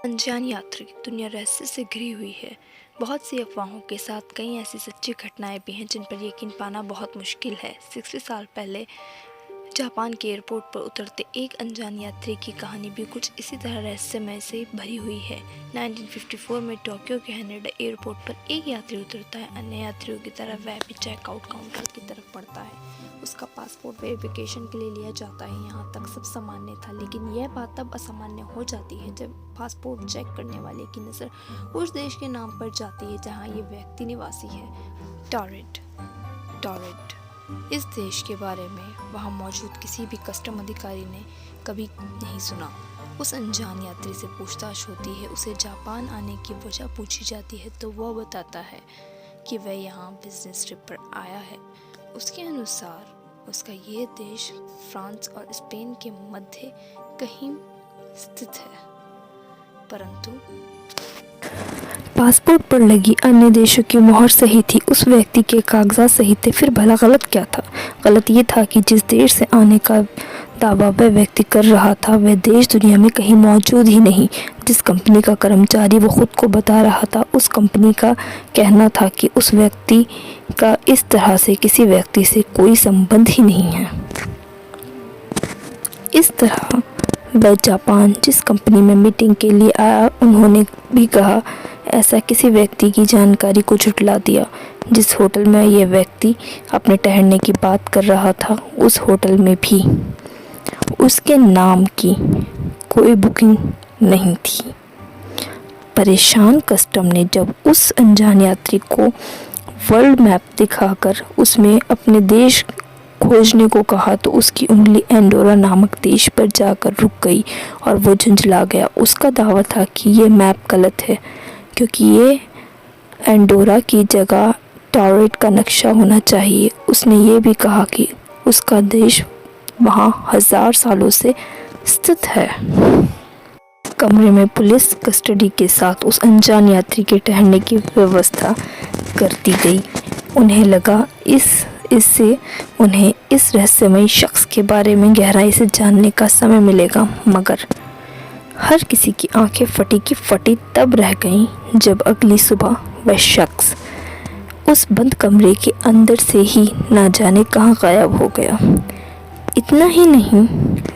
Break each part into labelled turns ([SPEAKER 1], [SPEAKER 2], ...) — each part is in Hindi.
[SPEAKER 1] अनजान यात्री दुनिया रहस्य से घिरी हुई है। बहुत सी अफवाहों के साथ कई ऐसी सच्ची घटनाएं भी हैं जिन पर यकीन पाना बहुत मुश्किल है। 60 साल पहले जापान के एयरपोर्ट पर उतरते एक अनजान यात्री की कहानी भी कुछ इसी तरह रहस्यमय से भरी हुई है। 1954 में टोक्यो के हैनेडा एयरपोर्ट पर एक यात्री उतरता है। अन्य यात्रियों की तरह वह भी चेकआउट काउंटर की तरफ बढ़ता है। उसका पासपोर्ट वेरिफिकेशन के लिए लिया जाता है। यहाँ तक सब सामान्य था, लेकिन यह बात तब असामान्य हो जाती है जब पासपोर्ट चेक करने वाले की नज़र उस देश के नाम पर जाती है जहाँ ये व्यक्ति निवासी है। टॉरेट इस देश के बारे में वहाँ मौजूद किसी भी कस्टम अधिकारी ने कभी नहीं सुना। उस अनजान यात्री से पूछताछ होती है। उसे जापान आने की वजह पूछी जाती है तो वह बताता है कि वह यहाँ बिजनेस ट्रिप पर आया है। उसके अनुसार उसका ये देश फ्रांस और स्पेन के मध्य कहीं स्थित है, परंतु पासपोर्ट पर लगी अन्य देशों की मोहर सही थी, उस व्यक्ति के कागजात सही थे। फिर भला गलत क्या था? गलत ये था कि जिस देश से आने का दावा वह व्यक्ति कर रहा था वह देश दुनिया में कहीं मौजूद ही नहीं। जिस कंपनी का कर्मचारी वो खुद को बता रहा था, उस कंपनी का कहना था कि उस व्यक्ति का इस तरह से किसी व्यक्ति से कोई संबंध ही नहीं है। इस तरह वह जापान जिस कंपनी में मीटिंग के लिए आया, उन्होंने भी कहा ऐसा किसी व्यक्ति की जानकारी को झुठला दिया। जिस होटल में यह व्यक्ति अपने ठहरने की बात कर रहा था, उस होटल में भी उसके नाम की कोई बुकिंग नहीं थी। परेशान कस्टम ने जब उस अनजान यात्री को वर्ल्ड मैप दिखाकर उसमें अपने देश खोजने को कहा तो उसकी उंगली एंडोरा नामक देश पर जाकर रुक गई और वो झुंझला गया। उसका दावा था कि ये मैप गलत है क्योंकि ये एंडोरा की जगह टॉरेट का नक्शा होना चाहिए। उसने ये भी कहा कि उसका देश वहाँ 1000 सालों से स्थित है। कमरे में पुलिस कस्टडी के साथ उस अनजान यात्री के ठहरने की व्यवस्था कर दी गई। उन्हें लगा इससे उन्हें इस रहस्यमयी शख्स के बारे में गहराई से जानने का समय मिलेगा, मगर हर किसी की आंखें फटी की फटी तब रह गईं जब अगली सुबह वह शख्स उस बंद कमरे के अंदर से ही ना जाने कहाँ गायब हो गया। इतना ही नहीं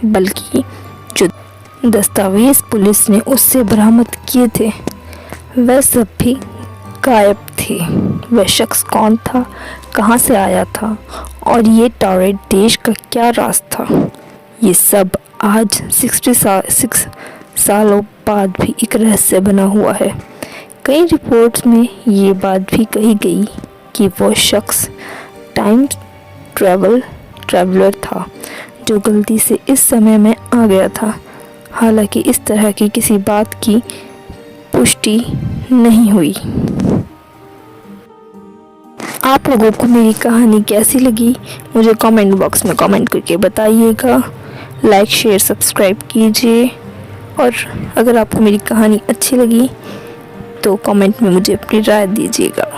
[SPEAKER 1] बल्कि जो दस्तावेज पुलिस ने उससे बरामद किए थे वह सब भी गायब थे। वह शख्स कौन था, कहाँ से आया था और ये टॉरेट देश का क्या राज था, ये सब आज 66 सालों बाद भी एक रहस्य बना हुआ है। कई रिपोर्ट्स में ये बात भी कही गई कि वो शख्स टाइम ट्रैवलर था जो गलती से इस समय में आ गया था। हालांकि इस तरह की किसी बात की पुष्टि नहीं हुई। आप लोगों को मेरी कहानी कैसी लगी मुझे कमेंट बॉक्स में कमेंट करके बताइएगा। लाइक शेयर सब्सक्राइब कीजिए और अगर आपको मेरी कहानी अच्छी लगी तो कमेंट में मुझे अपनी राय दीजिएगा।